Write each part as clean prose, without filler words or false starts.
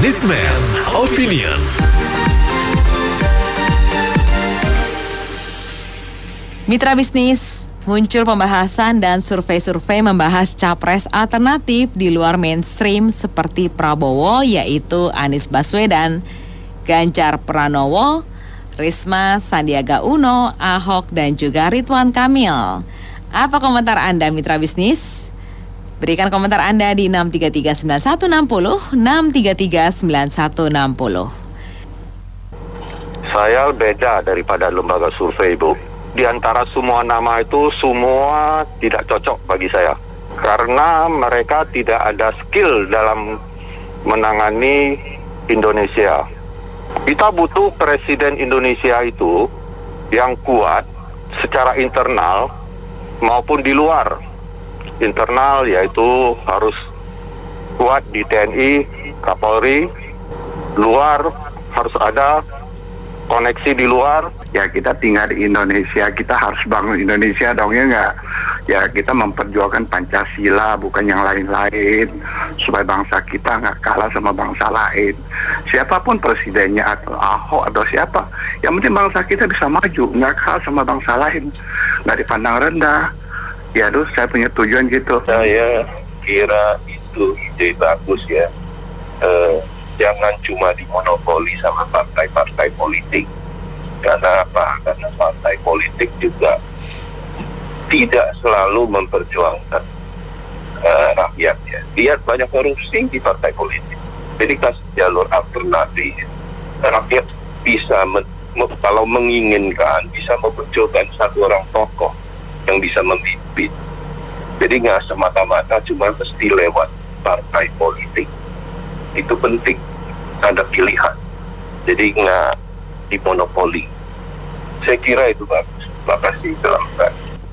Anisman Opinion. Mitra bisnis, muncul pembahasan dan survei-survei membahas capres alternatif di luar mainstream seperti Prabowo, yaitu Anies Baswedan, Ganjar Pranowo, Risma, Sandiaga Uno, Ahok, dan juga Ridwan Kamil. Apa komentar Anda, mitra bisnis? Berikan komentar Anda di 6339160, 6339160. Saya beda daripada lembaga survei, Bu. Di antara semua nama itu, semua tidak cocok bagi saya. Karena mereka tidak ada skill dalam menangani Indonesia. Kita butuh presiden Indonesia itu yang kuat secara internal maupun di luar. Internal yaitu harus kuat di TNI, Kapolri. Luar harus ada koneksi di luar. Ya kita tinggal di Indonesia, kita harus bangun Indonesia dong, ya nggak? Ya kita memperjuangkan Pancasila bukan yang lain-lain, supaya bangsa kita nggak kalah sama bangsa lain. Siapapun presidennya atau Ahok atau siapa, yang penting bangsa kita bisa maju, nggak kalah sama bangsa lain, nggak dipandang rendah. Ya terus saya punya tujuan gitu. Saya kira itu ide bagus ya. Jangan cuma dimonopoli sama partai-partai politik. Karena apa? Karena partai politik juga tidak selalu memperjuangkan rakyatnya. Lihat banyak korupsi di partai politik. Jadi kasih jalur alternatif. Rakyat bisa kalau menginginkan bisa memunculkan satu orang tokoh yang bisa memimpin. Jadi nggak semata-mata cuma mesti lewat partai politik. Itu penting, ada pilihan. Jadi nggak dimonopoli. Saya kira itu bagus. Makasih.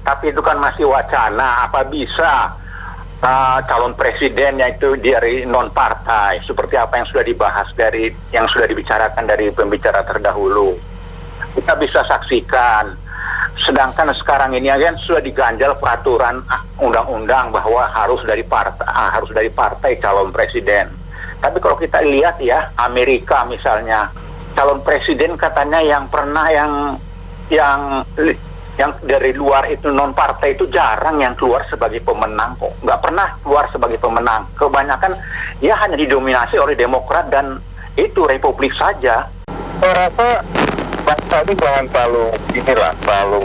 Tapi itu kan masih wacana. Apa bisa calon presiden yaitu dari non partai, seperti apa yang sudah dibahas yang sudah dibicarakan dari pembicara terdahulu. Kita bisa saksikan. Sedangkan sekarang ini kan sudah diganjal peraturan undang-undang bahwa harus dari partai calon presiden. Tapi kalau kita lihat ya, Amerika misalnya, calon presiden katanya yang pernah yang dari luar itu non partai itu jarang yang keluar sebagai pemenang kok. Nggak pernah keluar sebagai pemenang. Kebanyakan ya hanya didominasi oleh Demokrat dan itu Republik saja. Saya rasa bangsa ini jangan terlalu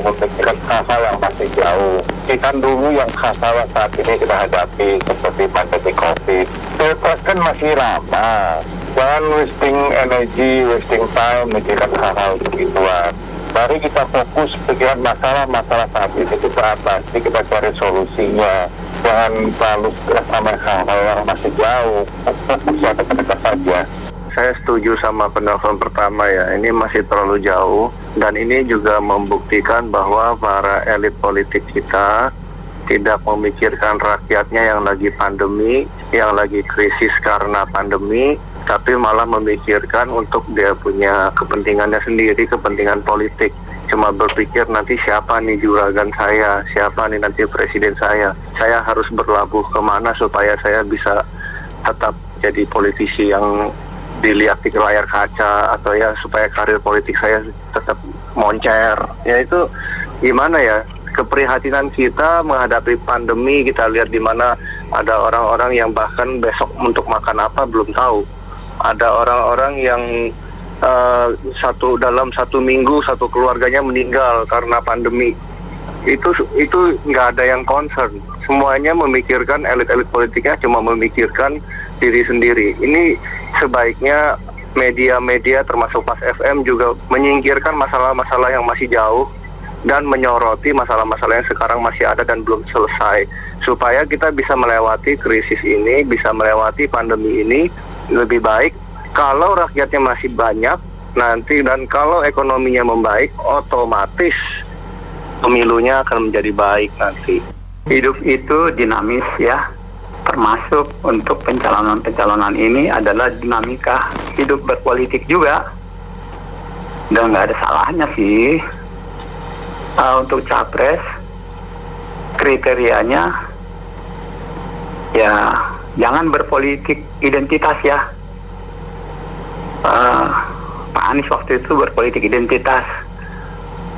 memikirkan hal-hal yang masih jauh. Kan dulu yang hal saat ini kita hadapi seperti pandemi COVID. Pilpres kan masih lama. Jangan wasting energy, wasting time memikirkan hal-hal begituan. Mari kita fokus pikiran masalah saat ini kita atasi, kita cari solusinya. Jangan terlalu stres sama hal-hal yang masih jauh. Fokus pada dekat saja. Saya setuju sama penelpon pertama ya, ini masih terlalu jauh dan ini juga membuktikan bahwa para elit politik kita tidak memikirkan rakyatnya yang lagi pandemi, yang lagi krisis karena pandemi, tapi malah memikirkan untuk dia punya kepentingannya sendiri, kepentingan politik. Cuma berpikir nanti siapa nih juragan saya, siapa nih nanti presiden saya harus berlabuh kemana supaya saya bisa tetap jadi politisi yang dilihat di layar kaca, atau ya supaya karir politik saya tetap moncer. Ya itu gimana ya, keprihatinan kita menghadapi pandemi, kita lihat di mana ada orang-orang yang bahkan besok untuk makan apa belum tahu. Ada orang-orang yang dalam satu minggu satu keluarganya meninggal karena pandemi. Itu nggak ada yang concern. Semuanya memikirkan, elit-elit politiknya cuma memikirkan diri sendiri. Ini sebaiknya media-media termasuk Pas FM juga menyingkirkan masalah-masalah yang masih jauh dan menyoroti masalah-masalah yang sekarang masih ada dan belum selesai, supaya kita bisa melewati krisis ini, bisa melewati pandemi ini lebih baik. Kalau rakyatnya masih banyak nanti dan kalau ekonominya membaik, otomatis pemilunya akan menjadi baik nanti. Hidup itu dinamis ya. Termasuk untuk pencalonan ini adalah dinamika hidup berpolitik juga. Dan nggak ada salahnya sih untuk capres kriterianya ya jangan berpolitik identitas ya. Pak Anies waktu itu berpolitik identitas.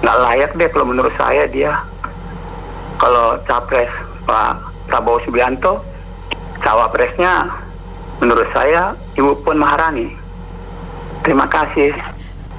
Nggak layak deh kalau menurut saya dia. Kalau capres Pak Prabowo Subianto, cawapresnya menurut saya Ibu Puan Maharani. Terima kasih.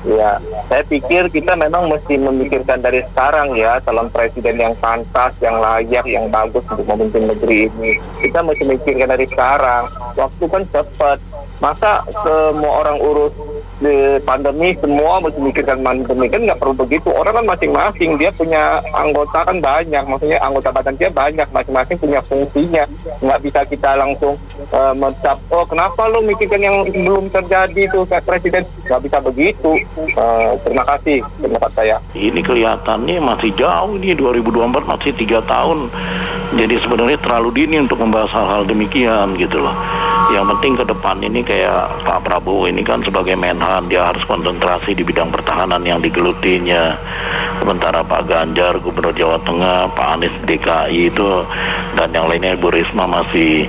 Ya, saya pikir kita memang mesti memikirkan dari sekarang ya, calon presiden yang pantas, yang layak, yang bagus untuk memimpin negeri ini. Kita mesti memikirkan dari sekarang. Waktu kan cepat. Masa semua orang urus di pandemi, semua mesti memikirkan pandemi, kan nggak perlu begitu. Orang kan masing-masing, dia punya anggota kan banyak, maksudnya anggota badan dia banyak, masing-masing punya fungsinya. Nggak bisa kita langsung mencap, oh kenapa lo mikirkan yang belum terjadi tuh kayak presiden, nggak bisa begitu. Terima kasih pendapat saya. Ini kelihatannya masih jauh nih, 2024 masih 3 tahun. Jadi sebenarnya terlalu dini untuk membahas hal-hal demikian gitu loh. Yang penting ke depan ini kayak Pak Prabowo ini kan sebagai Menhan, dia harus konsentrasi di bidang pertahanan yang digelutinya. Sementara Pak Ganjar, Gubernur Jawa Tengah, Pak Anies DKI itu, dan yang lainnya Bu Risma masih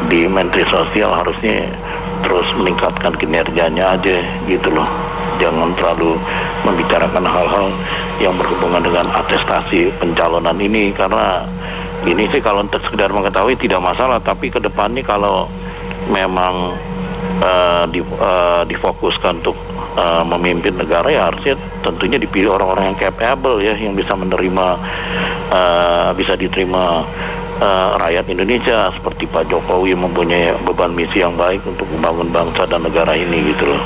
di Menteri Sosial, harusnya terus meningkatkan kinerjanya aja gitu loh. Jangan terlalu membicarakan hal-hal yang berhubungan dengan atestasi pencalonan ini, karena ini sih kalau untuk sekedar mengetahui tidak masalah, tapi ke depannya kalau memang difokuskan untuk memimpin negara, ya harusnya tentunya dipilih orang-orang yang capable ya, yang bisa menerima, bisa diterima rakyat Indonesia, seperti Pak Jokowi mempunyai beban misi yang baik untuk membangun bangsa dan negara ini gitu loh.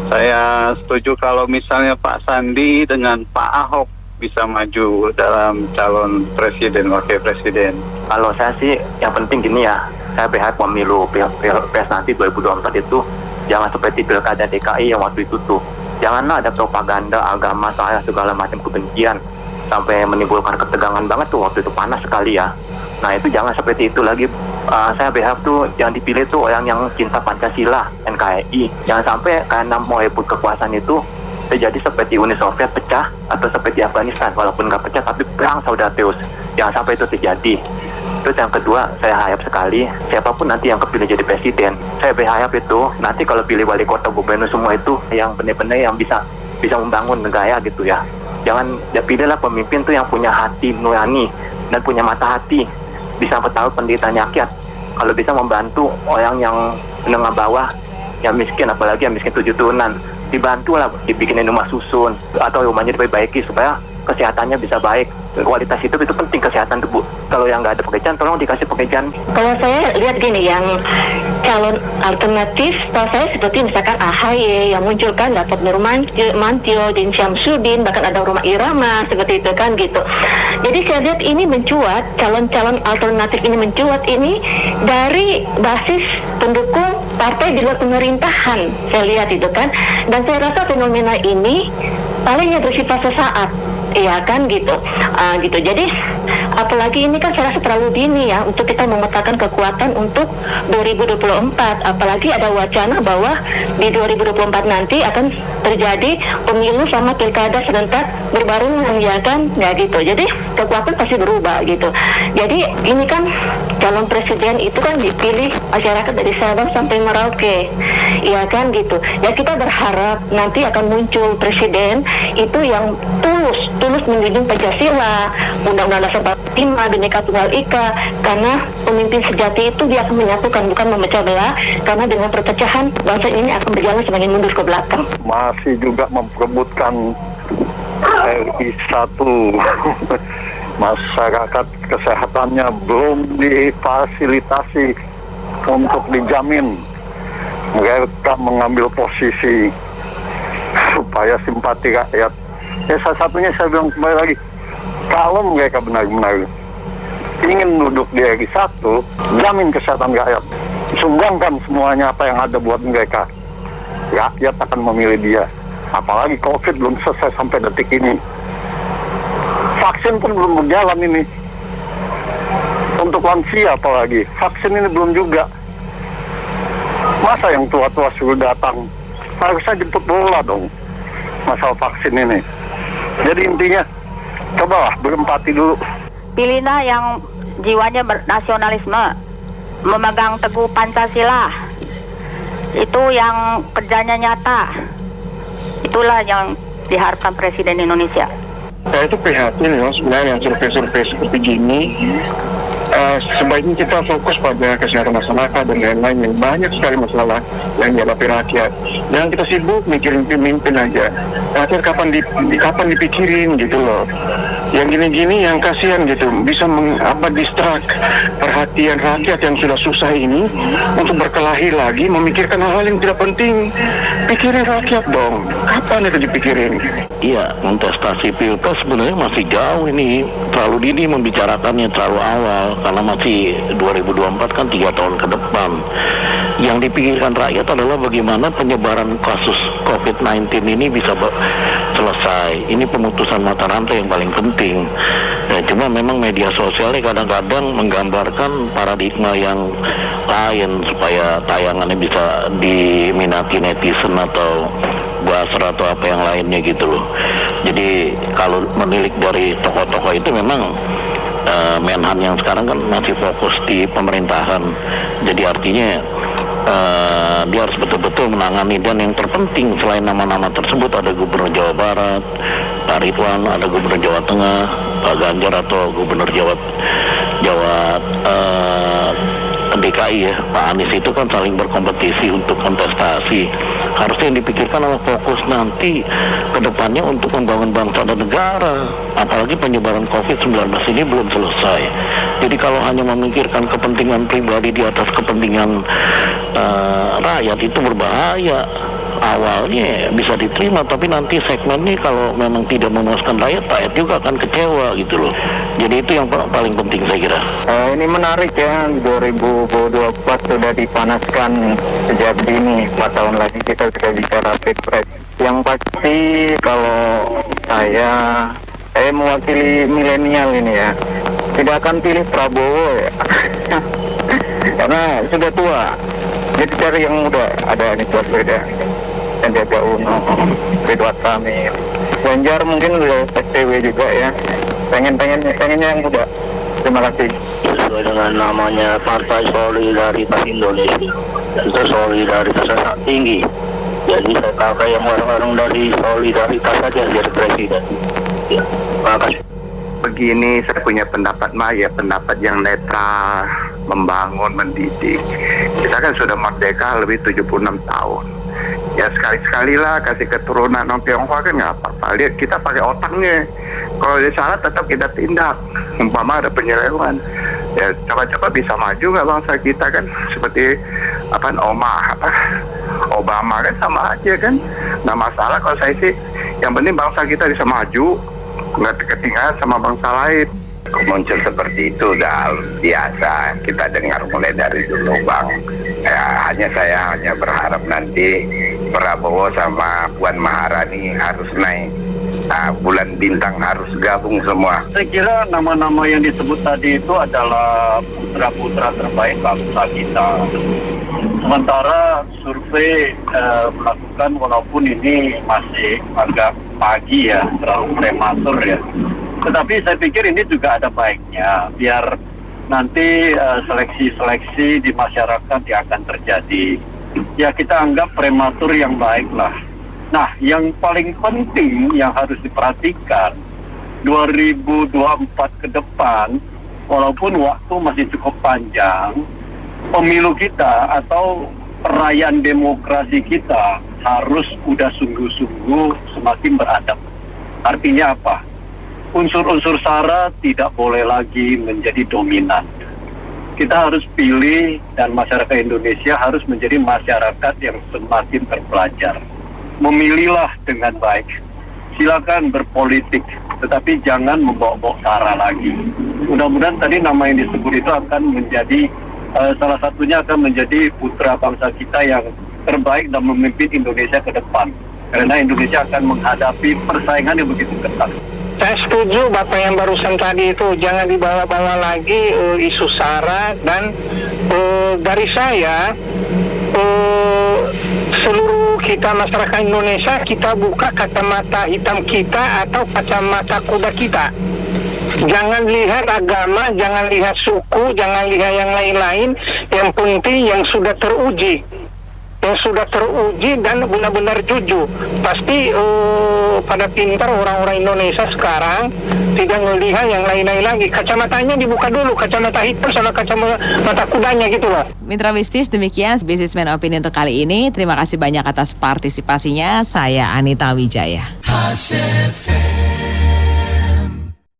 Saya setuju kalau misalnya Pak Sandi dengan Pak Ahok bisa maju dalam calon presiden, wakil presiden. Kalau saya sih yang penting gini ya, saya berharap pemilu PS nanti 2024 itu jangan seperti pilkada DKI yang waktu itu tuh. Janganlah ada propaganda agama, saya segala macam kebencian sampai menimbulkan ketegangan banget tuh, waktu itu panas sekali ya. Nah itu jangan seperti itu lagi. Saya berharap tuh yang dipilih tuh orang yang cinta Pancasila, NKRI. Jangan sampai karena mau rebut kekuasaan itu terjadi seperti Uni Soviet pecah, atau seperti Afghanistan, walaupun nggak pecah tapi perang saudara terus. Jangan sampai itu terjadi. Terus yang kedua, saya harap sekali siapapun nanti yang kepilih jadi presiden, saya berharap itu nanti kalau pilih wali kota, gubernur, semua itu yang benar-benar yang bisa membangun negara gitu ya. Jangan ya, pilihlah pemimpin tuh yang punya hati nurani dan punya mata hati, bisa tahu penderitaan rakyat. Kalau bisa membantu orang yang menengah bawah, yang miskin, apalagi yang miskin 7 turunan, dibantulah dibikinin rumah susun atau rumahnya diperbaiki supaya kesehatannya bisa baik. Kualitas hidup itu penting, kesehatan tuh Bu. Kalau yang nggak ada pekerjaan, tolong dikasih pekerjaan. Kalau saya lihat gini, yang calon alternatif, kalau saya seperti misalkan AHY yang munculkan Gatot Nurmantio, Din Syamsuddin, bahkan ada Rhoma Irama, seperti itu kan gitu. Jadi saya lihat ini mencuat, calon-calon alternatif ini mencuat ini dari basis pendukung partai di luar pemerintahan. Saya lihat itu kan, dan saya rasa fenomena ini palingnya bersifat sesaat. Iya kan gitu, gitu. Jadi apalagi ini kan saya rasa terlalu dini ya untuk kita memetakan kekuatan untuk 2024. Apalagi ada wacana bahwa di 2024 nanti akan terjadi pemilu sama pilkada serentak berbarengan ya kan, ya gitu. Jadi kekuatan pasti berubah gitu. Jadi ini kan calon presiden itu kan dipilih masyarakat dari Sabang sampai Merauke, iya kan gitu. Ya kita berharap nanti akan muncul presiden itu yang tulus menjunjung Pancasila, Undang-Undang Dasar 45, Bhinneka Tunggal Ika, karena pemimpin sejati itu dia akan menyatukan, bukan memecah belah, karena dengan perpecahan bangsa ini akan berjalan semakin mundur ke belakang. Masih juga memperebutkan RI 1. Masyarakat kesehatannya belum difasilitasi untuk dijamin. Mereka mengambil posisi supaya simpati rakyat. Ya salah satunya saya bilang kembali lagi, kalau mereka benar-benar ingin duduk di RI 1, jamin kesehatan rakyat, sumbangkan semuanya apa yang ada buat mereka. Rakyat akan memilih dia. Apalagi COVID belum selesai sampai detik ini. Vaksin pun belum berjalan ini. Untuk lansia apalagi, vaksin ini belum juga. Masa yang tua-tua suruh datang? Harusnya jemput bola dong masalah vaksin ini. Jadi intinya, cobalah berempati dulu. Pilihlah yang jiwanya bernasionalisme, memegang teguh Pancasila. itu yang kerjanya nyata. Itulah yang diharapkan Presiden Indonesia. Saya itu prihatin ya sebenarnya survei-survei seperti gini. Sebaiknya kita fokus pada kesehatan masyarakat dan lain-lain. Yang banyak sekali masalah yang dihadapi rakyat. Jangan kita sibuk mikirin pemimpin aja. Rakyat kapan dipikirin gitu loh. Yang gini-gini yang kasihan gitu, bisa distract perhatian rakyat yang sudah susah ini untuk berkelahi lagi memikirkan hal-hal yang tidak penting. Pikirin rakyat dong. Kapan itu dipikirin? Iya, kontestasi pilpres sebenarnya masih jauh ini. Terlalu dini membicarakannya, terlalu awal. Karena masih 2024 kan 3 tahun ke depan. Yang dipikirkan rakyat adalah bagaimana penyebaran kasus COVID-19 ini bisa selesai. Ini pemutusan mata rantai yang paling penting. Ya, cuma memang media sosialnya kadang-kadang menggambarkan paradigma yang lain supaya tayangannya bisa diminati netizen atau buzzer atau apa yang lainnya gitu loh. Jadi kalau menilik dari tokoh-tokoh itu memang Menhan yang sekarang kan masih fokus di pemerintahan. Jadi artinya dia harus betul-betul menangani, dan yang terpenting selain nama-nama tersebut ada Gubernur Jawa Barat, Pak Ridwan, ada Gubernur Jawa Tengah, Pak Ganjar atau Gubernur Jawa DKI ya, Pak Anies itu kan saling berkompetisi untuk kontestasi. Harusnya yang dipikirkan adalah fokus nanti ke depannya untuk membangun bangsa dan negara. Apalagi penyebaran COVID-19 ini belum selesai. Jadi kalau hanya memikirkan kepentingan pribadi di atas kepentingan rakyat itu berbahaya. Awalnya bisa diterima, tapi nanti segmen ini kalau memang tidak memuaskan rakyat juga akan kecewa gitu loh. Jadi itu yang paling penting saya kira. Ini menarik ya, 2024 sudah dipanaskan sejak dini. 4 tahun lagi kita sudah bicara pilpres. Yang pasti kalau saya mewakili milenial ini ya, tidak akan pilih Prabowo ya. Karena sudah tua. Jadi cari yang muda, ada Anies Baswedan, Sandiaga Uno, Ridwan Kamil, Ganjar mungkin udah STW juga ya. Pengennya yang muda. Terima kasih. Sesuai dengan namanya Partai Solidaritas Indonesia, itu solidaritasnya sangat tinggi. Jadi saya pakai yang orang-orang dari solidaritas saja jadi presiden. Ya, terima kasih. Begini, saya punya pendapat pendapat yang netral, membangun, mendidik. Kita kan sudah merdeka lebih 76 tahun. Ya sekali-sekali lah kasih keturunan orang Tionghoa kan nggak apa-apa. Lihat kita pakai otaknya. Kalau dia salah tetap kita tindak. Umpama ada penyelewengan, ya coba-coba bisa maju nggak bangsa kita kan? Seperti Obama kan sama aja kan? Nggak masalah kalau saya sih. Yang penting bangsa kita bisa maju, nggak ketinggalan sama bangsa lain. Muncul seperti itu udah biasa kita dengar mulai dari dulu Bang. Saya hanya berharap nanti Prabowo sama Puan Maharani harus naik. Bulan bintang harus gabung semua. Saya kira nama-nama yang disebut tadi itu adalah putra-putra terbaik bangsa kita. Sementara survei melakukan walaupun ini masih agak pagi ya, terlalu prematur ya. Tetapi saya pikir ini juga ada baiknya, biar nanti seleksi-seleksi di masyarakat yang akan terjadi. Ya kita anggap prematur yang baik lah. Nah, yang paling penting yang harus diperhatikan, 2024 ke depan, walaupun waktu masih cukup panjang, pemilu kita atau perayaan demokrasi kita harus udah sungguh-sungguh semakin beradab. Artinya apa? Unsur-unsur SARA tidak boleh lagi menjadi dominan. Kita harus pilih dan masyarakat Indonesia harus menjadi masyarakat yang semakin terpelajar. Memilihlah dengan baik. Silakan berpolitik, tetapi jangan membawa-bawa SARA lagi. Mudah-mudahan tadi nama yang disebut itu akan menjadi salah satunya akan menjadi putra bangsa kita yang terbaik dan memimpin Indonesia ke depan. Karena Indonesia akan menghadapi persaingan yang begitu ketat. Saya setuju Bapak yang barusan tadi itu, jangan dibawa-bawa lagi isu SARA, dan dari saya seluruh kita masyarakat Indonesia, kita buka kacamata hitam kita atau kacamata kuda kita. Jangan lihat agama, jangan lihat suku, jangan lihat yang lain-lain. Yang penting yang sudah teruji. yang sudah teruji dan benar-benar jujur. Pasti pada pintar orang-orang Indonesia sekarang tidak melihat yang lain-lain lagi. Kacamatanya dibuka dulu, kacamata hitam sama kacamata kudanya gitu loh. Mitra bisnis, demikian Businessman Opinion untuk kali ini. Terima kasih banyak atas partisipasinya. Saya Anita Wijaya.